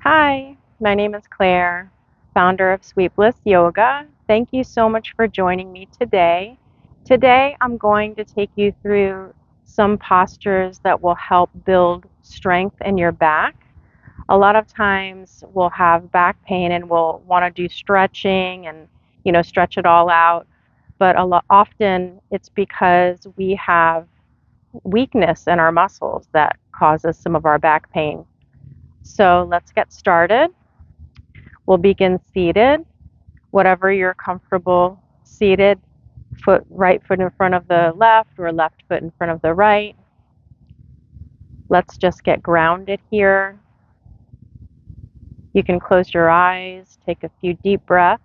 Hi, my name is Claire, founder of Sweet Bliss Yoga. Thank you so much for joining me today. Today, I'm going to take you through some postures that will help build strength in your back. A lot of times, we'll have back pain and we'll want to do stretching and, stretch it all out. But often, it's because we have weakness in our muscles that causes some of our back pain. So let's get started. We'll begin seated, whatever you're comfortable seated, right foot in front of the left or left foot in front of the right. Let's just get grounded here. You can close your eyes, take a few deep breaths.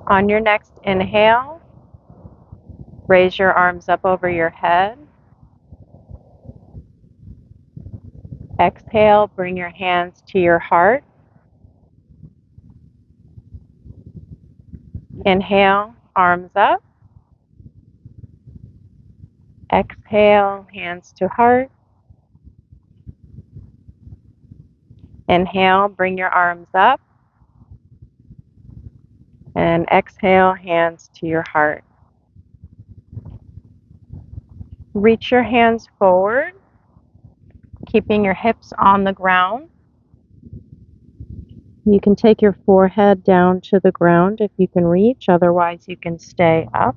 On your next inhale, raise your arms up over your head. Exhale, bring your hands to your heart. Inhale, arms up. Exhale, hands to heart. Inhale, bring your arms up. And exhale, hands to your heart. Reach your hands forward, keeping your hips on the ground. You can take your forehead down to the ground if you can reach, otherwise you can stay up.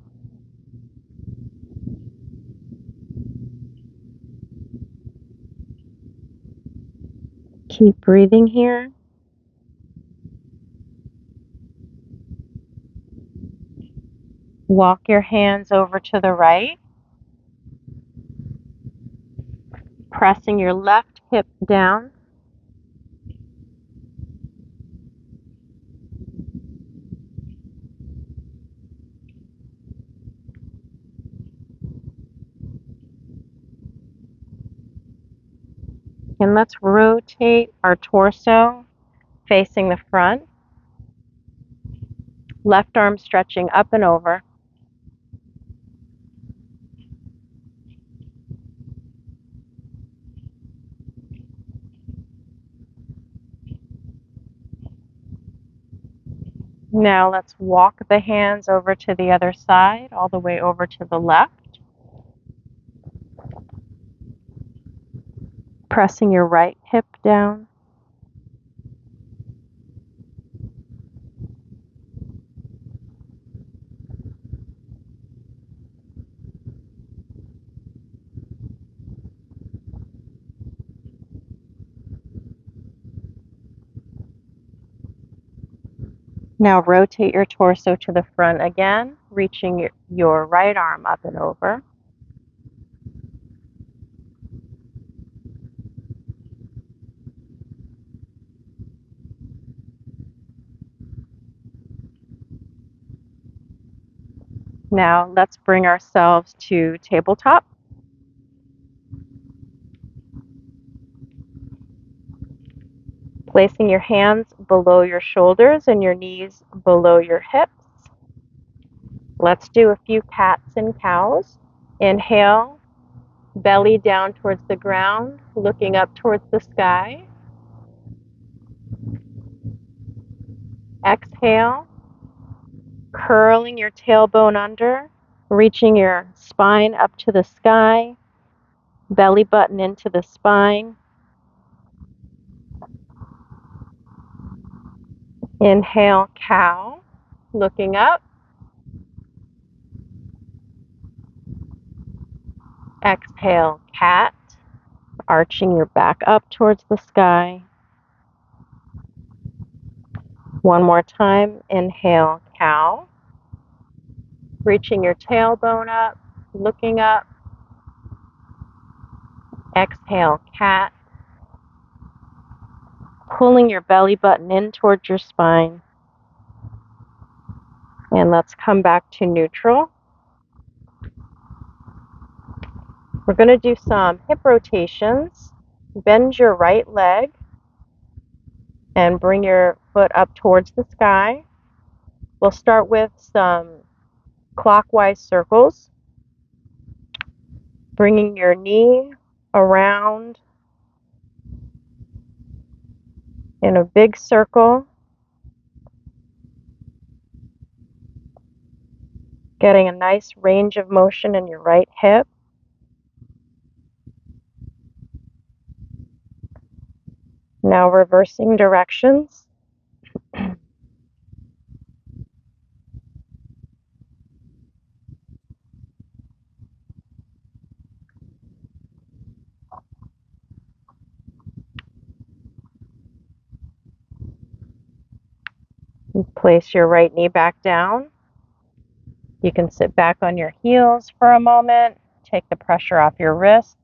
Keep breathing here. Walk your hands over to the right, pressing your left hip down. And let's rotate our torso facing the front. Left arm stretching up and over. Now let's walk the hands over to the other side, all the way over to the left. Pressing your right hip down. Now rotate your torso to the front again, reaching your right arm up and over. Now let's bring ourselves to tabletop. Placing your hands below your shoulders and your knees below your hips. Let's do a few cats and cows. Inhale, belly down towards the ground, looking up towards the sky. Exhale, curling your tailbone under, reaching your spine up to the sky, belly button into the spine. Inhale, cow, looking up. Exhale, cat, arching your back up towards the sky. One more time. Inhale, cow. Reaching your tailbone up, looking up. Exhale, cat. Pulling your belly button in towards your spine. And let's come back to neutral. We're going to do some hip rotations. Bend your right leg and bring your foot up towards the sky. We'll start with some clockwise circles, bringing your knee around in a big circle, getting a nice range of motion in your right hip. Now reversing directions. Place your right knee back down. You can sit back on your heels for a moment. Take the pressure off your wrists.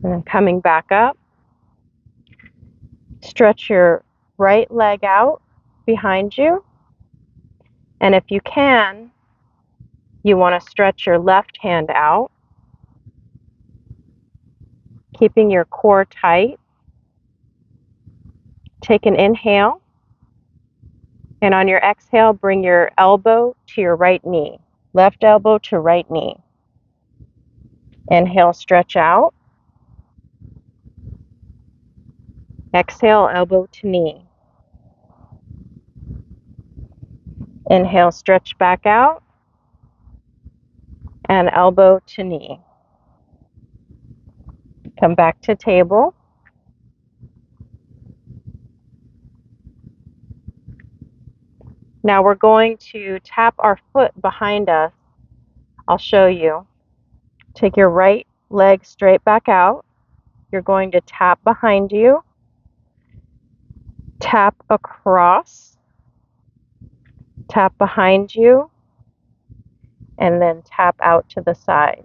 And then coming back up, stretch your right leg out behind you. And if you can, you want to stretch your left hand out, keeping your core tight. Take an inhale. And on your exhale, bring your elbow to your right knee. Left elbow to right knee. Inhale, stretch out. Exhale, elbow to knee. Inhale, stretch back out. And elbow to knee. Come back to table. Now we're going to tap our foot behind us. I'll show you. Take your right leg straight back out. You're going to tap behind you, tap across, tap behind you, and then tap out to the side.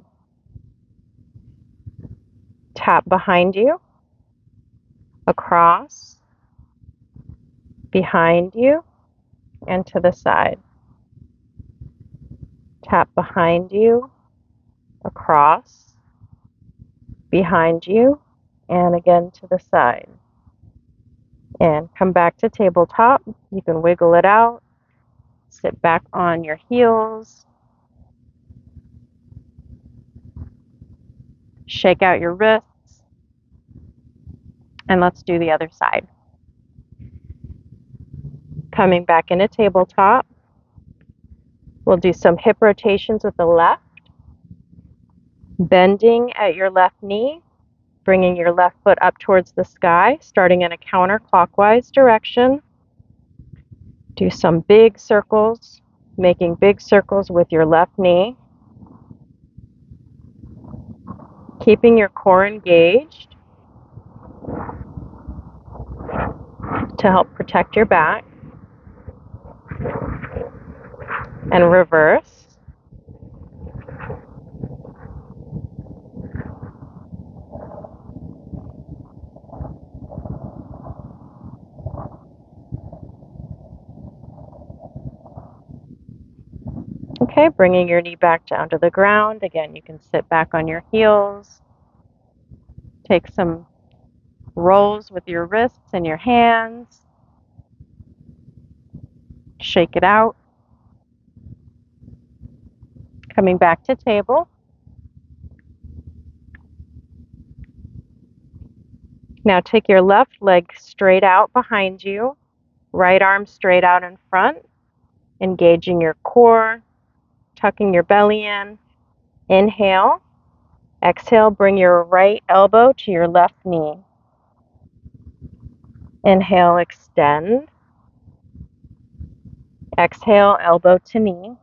Tap behind you, across, behind you, and to the side. Tap behind you, across, behind you, and again to the side. And come back to tabletop. You can wiggle it out. Sit back on your heels. Shake out your wrists. And let's do the other side. Coming back into tabletop. We'll do some hip rotations with the left. Bending at your left knee. Bringing your left foot up towards the sky, starting in a counterclockwise direction. Do some big circles, making big circles with your left knee. Keeping your core engaged to help protect your back. And reverse. Okay, bringing your knee back down to the ground. Again, you can sit back on your heels. Take some rolls with your wrists and your hands. Shake it out. Coming back to table. Now take your left leg straight out behind you. Right arm straight out in front. Engaging your core. Tucking your belly in. Inhale. Exhale, bring your right elbow to your left knee. Inhale, extend. Exhale, elbow to knee.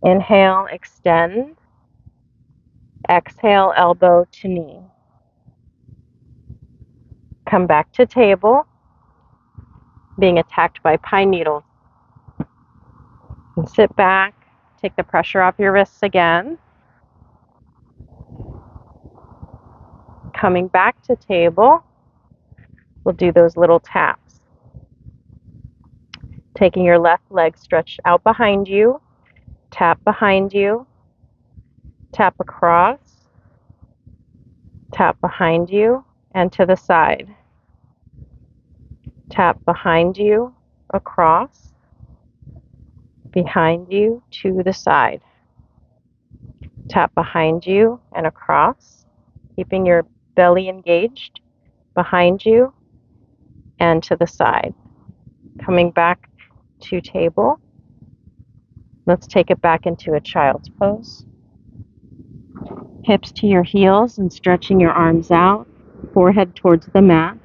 Inhale, extend. Exhale, elbow to knee. Come back to table, being attacked by pine needles. And sit back, take the pressure off your wrists again. Coming back to table, we'll do those little taps. Taking your left leg stretched out behind you, tap behind you, tap across, tap behind you and to the side. Tap behind you, across, behind you, to the side. Tap behind you and across, keeping your belly engaged, behind you and to the side. Coming back to table. Let's take it back into a child's pose. Hips to your heels and stretching your arms out, forehead towards the mat.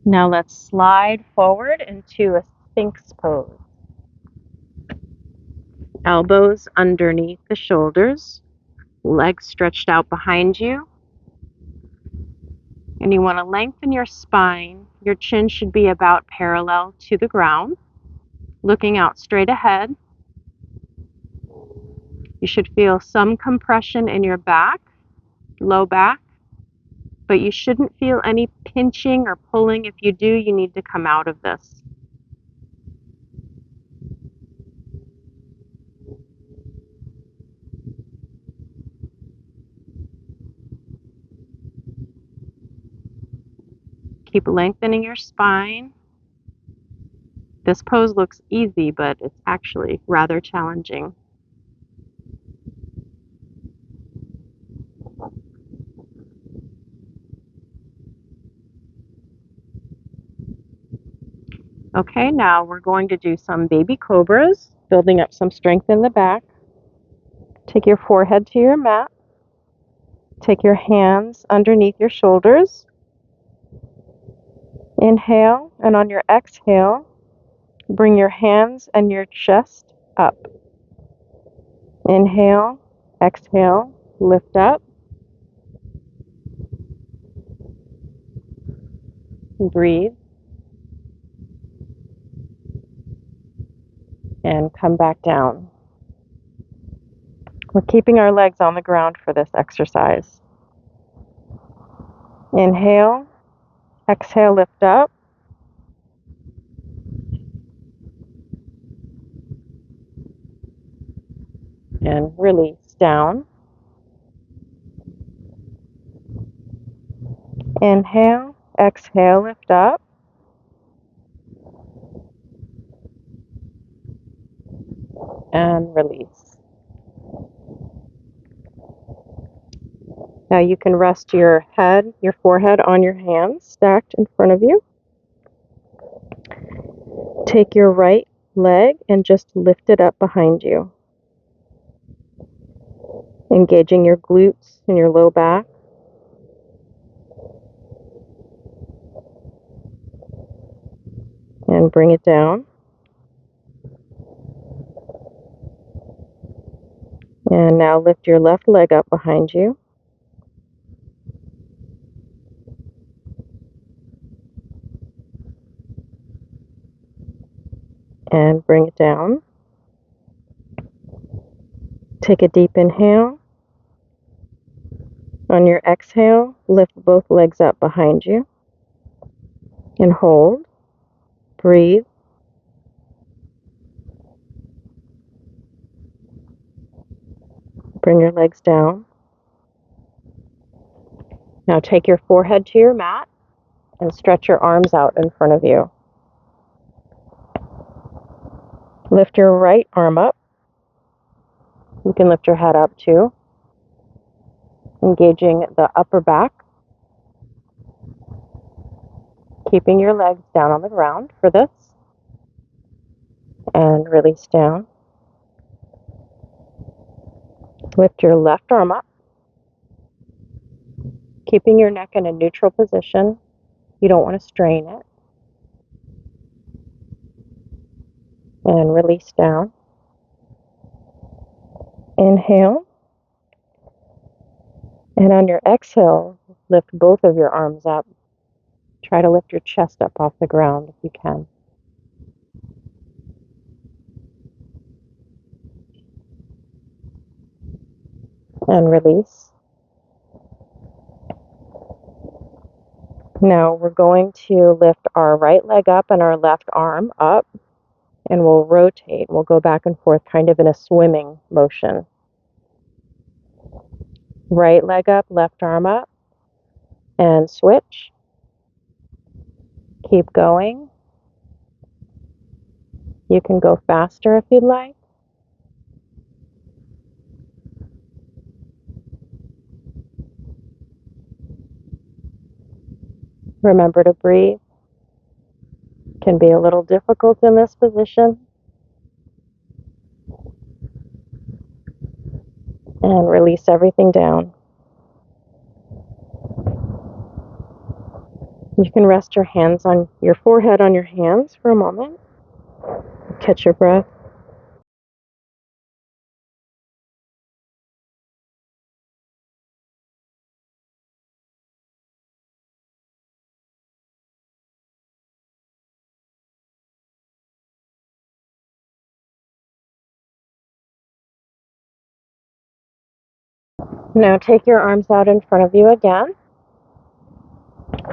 Now let's slide forward into a Sphinx Pose. Elbows underneath the shoulders, legs stretched out behind you. And you want to lengthen your spine. Your chin should be about parallel to the ground, looking out straight ahead. You should feel some compression in your back, low back, but you shouldn't feel any pinching or pulling. If you do, you need to come out of this. Keep lengthening your spine. This pose looks easy, but it's actually rather challenging. Okay, now we're going to do some baby cobras, building up some strength in the back. Take your forehead to your mat. Take your hands underneath your shoulders. Inhale, and on your exhale, bring your hands and your chest up. Inhale, exhale, lift up. Breathe. And come back down. We're keeping our legs on the ground for this exercise. Inhale, exhale, lift up. And release down. Inhale, exhale, lift up. And release. Now you can rest your head, your forehead on your hands stacked in front of you. Take your right leg and just lift it up behind you, engaging your glutes and your low back. And bring it down. And now lift your left leg up behind you. And bring it down. Take a deep inhale. On your exhale, lift both legs up behind you. And hold. Breathe. Bring your legs down. Now take your forehead to your mat and stretch your arms out in front of you. Lift your right arm up. You can lift your head up too, engaging the upper back Keeping your legs down on the ground for this. And release down. Lift your left arm up. Keeping your neck in a neutral position. You don't want to strain it. And release down. Inhale. And on your exhale, lift both of your arms up. Try to lift your chest up off the ground if you can. And release. Now we're going to lift our right leg up and our left arm up, and we'll rotate. We'll go back and forth kind of in a swimming motion. Right leg up, left arm up, and switch. Keep going. You can go faster if you'd like. Remember to breathe. Can be a little difficult in this position. And release everything down. You can rest your hands on your forehead on your hands for a moment. Catch your breath. Now take your arms out in front of you again.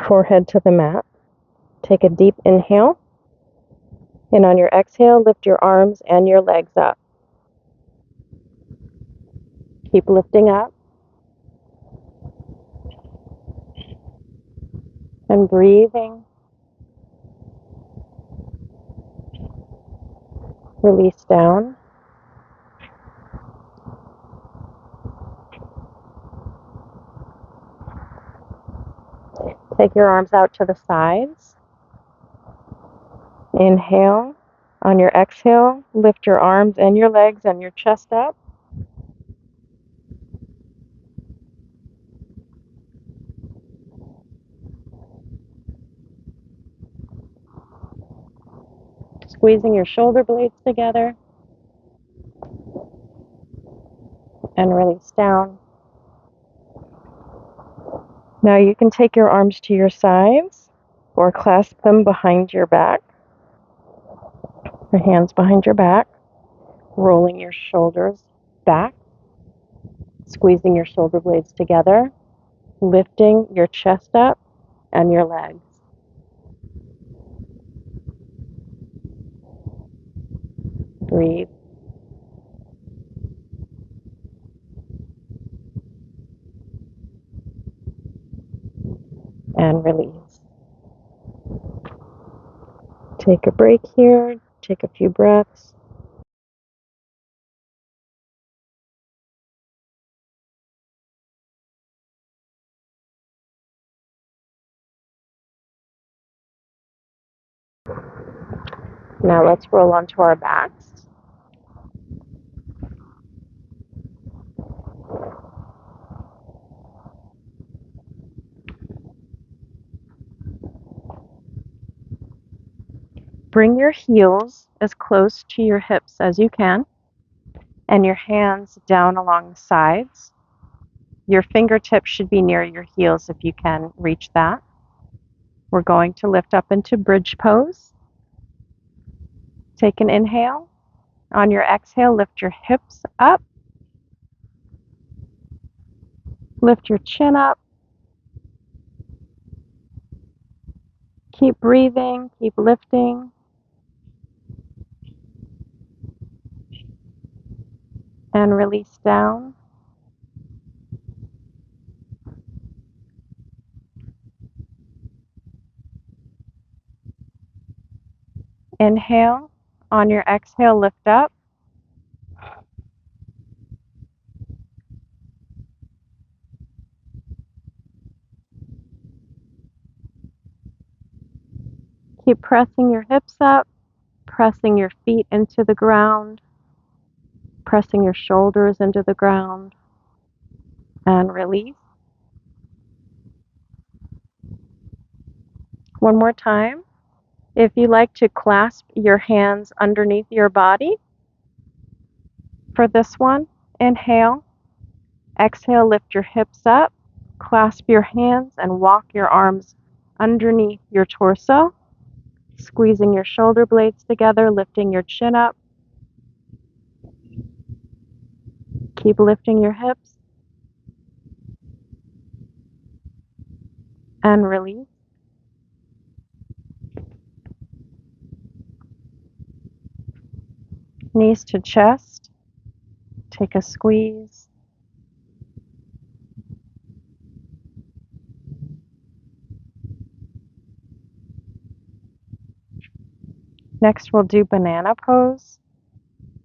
Forehead to the mat. Take a deep inhale. And on your exhale, lift your arms and your legs up. Keep lifting up. And breathing. Release down. Take your arms out to the sides. Inhale. On your exhale, lift your arms and your legs and your chest up. Squeezing your shoulder blades together. And release down. Now you can take your arms to your sides or clasp them behind your back. Your hands behind your back. Rolling your shoulders back. Squeezing your shoulder blades together. Lifting your chest up and your legs. Breathe. And release. Take a break here. Take a few breaths. Now let's roll onto our backs. Bring your heels as close to your hips as you can, and your hands down along the sides. Your fingertips should be near your heels if you can reach that. We're going to lift up into bridge pose. Take an inhale. On your exhale, lift your hips up. Lift your chin up. Keep breathing, keep lifting. And release down. Inhale. On your exhale, lift up. Keep pressing your hips up, pressing your feet into the ground, pressing your shoulders into the ground, and release. One more time. If you like to clasp your hands underneath your body for this one, inhale. Exhale, lift your hips up, clasp your hands, and walk your arms underneath your torso, squeezing your shoulder blades together, lifting your chin up. Keep lifting your hips and release. Knees to chest. Take a squeeze. Next, we'll do banana pose.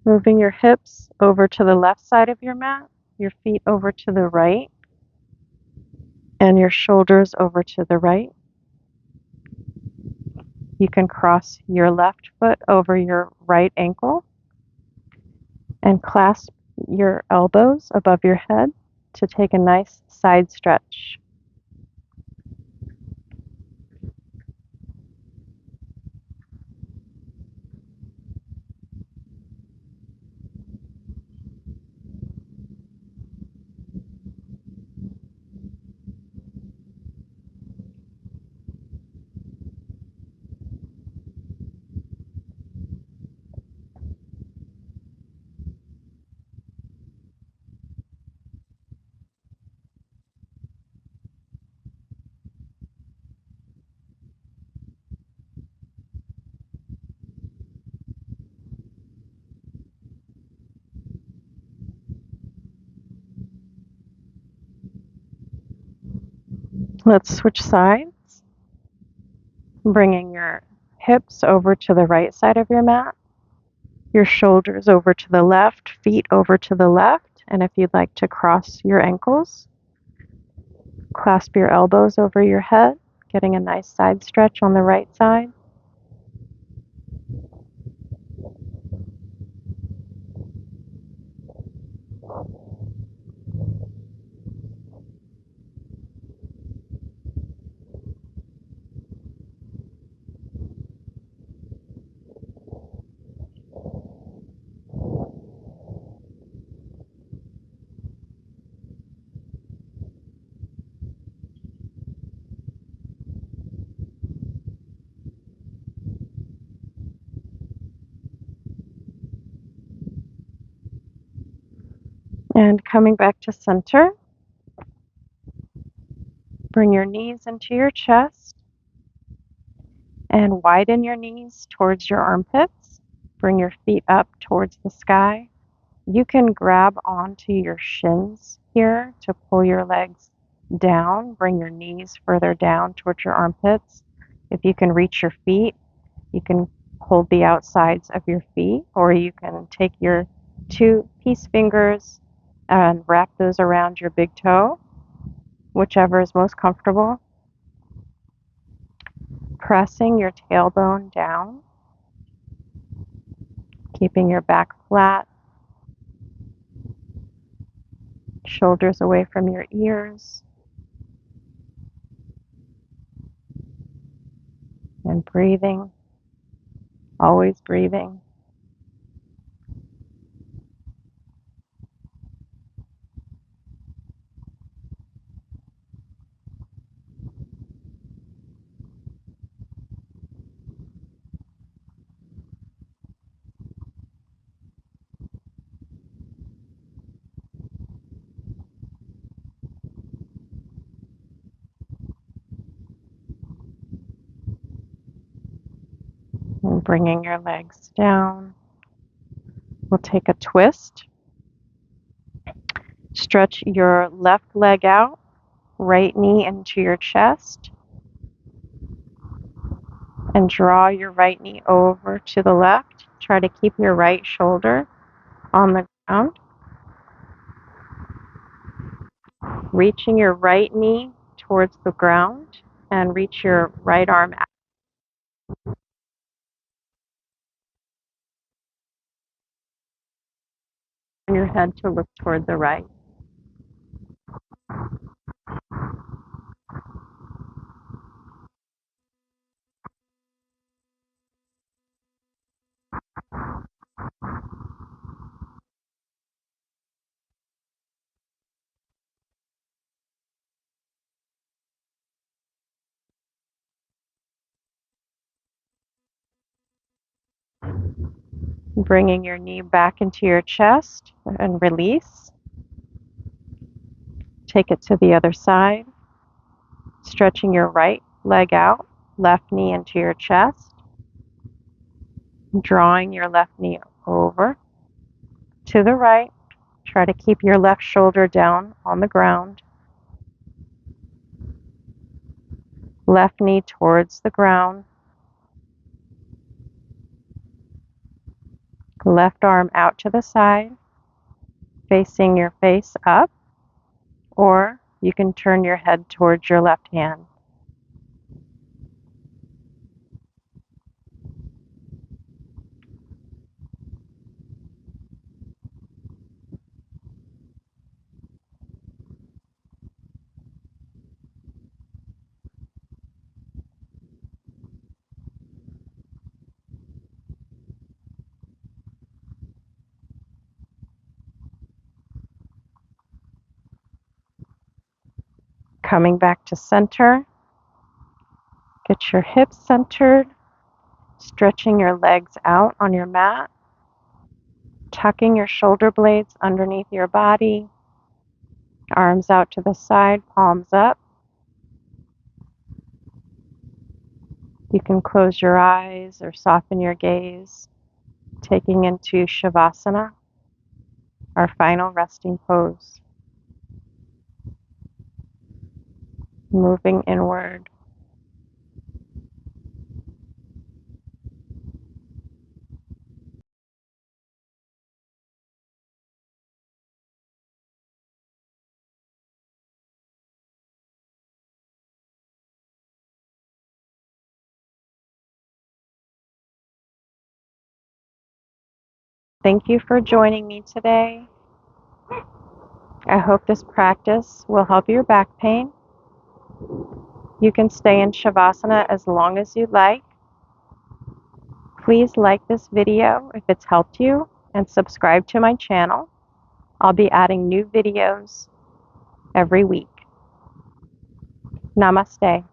Moving your hips over to the left side of your mat, your feet over to the right, and your shoulders over to the right. You can cross your left foot over your right ankle and clasp your elbows above your head to take a nice side stretch. Let's switch sides, bringing your hips over to the right side of your mat, your shoulders over to the left, feet over to the left, and if you'd like to cross your ankles, clasp your elbows over your head, getting a nice side stretch on the right side. And coming back to center, bring your knees into your chest and widen your knees towards your armpits. Bring your feet up towards the sky. You can grab onto your shins here to pull your legs down. Bring your knees further down towards your armpits. If you can reach your feet, you can hold the outsides of your feet, or you can take your two peace fingers and wrap those around your big toe, whichever is most comfortable. Pressing your tailbone down, keeping your back flat, shoulders away from your ears, and breathing, always breathing. And bringing your legs down. We'll take a twist. Stretch your left leg out, right knee into your chest, and draw your right knee over to the left. Try to keep your right shoulder on the ground. Reaching your right knee towards the ground and reach your right arm out. Turn your head to look toward the right. Bringing your knee back into your chest and release. Take it to the other side. Stretching your right leg out, left knee into your chest. Drawing your left knee over to the right. Try to keep your left shoulder down on the ground. Left knee towards the ground. Left arm out to the side, facing your face up, or you can turn your head towards your left hand. Coming back to center, get your hips centered, stretching your legs out on your mat, tucking your shoulder blades underneath your body, arms out to the side, palms up. You can close your eyes or soften your gaze, taking into Shavasana, our final resting pose. Moving inward. Thank you for joining me today. I hope this practice will help your back pain. You can stay in Shavasana as long as you like. Please like this video if it's helped you and subscribe to my channel. I'll be adding new videos every week. Namaste.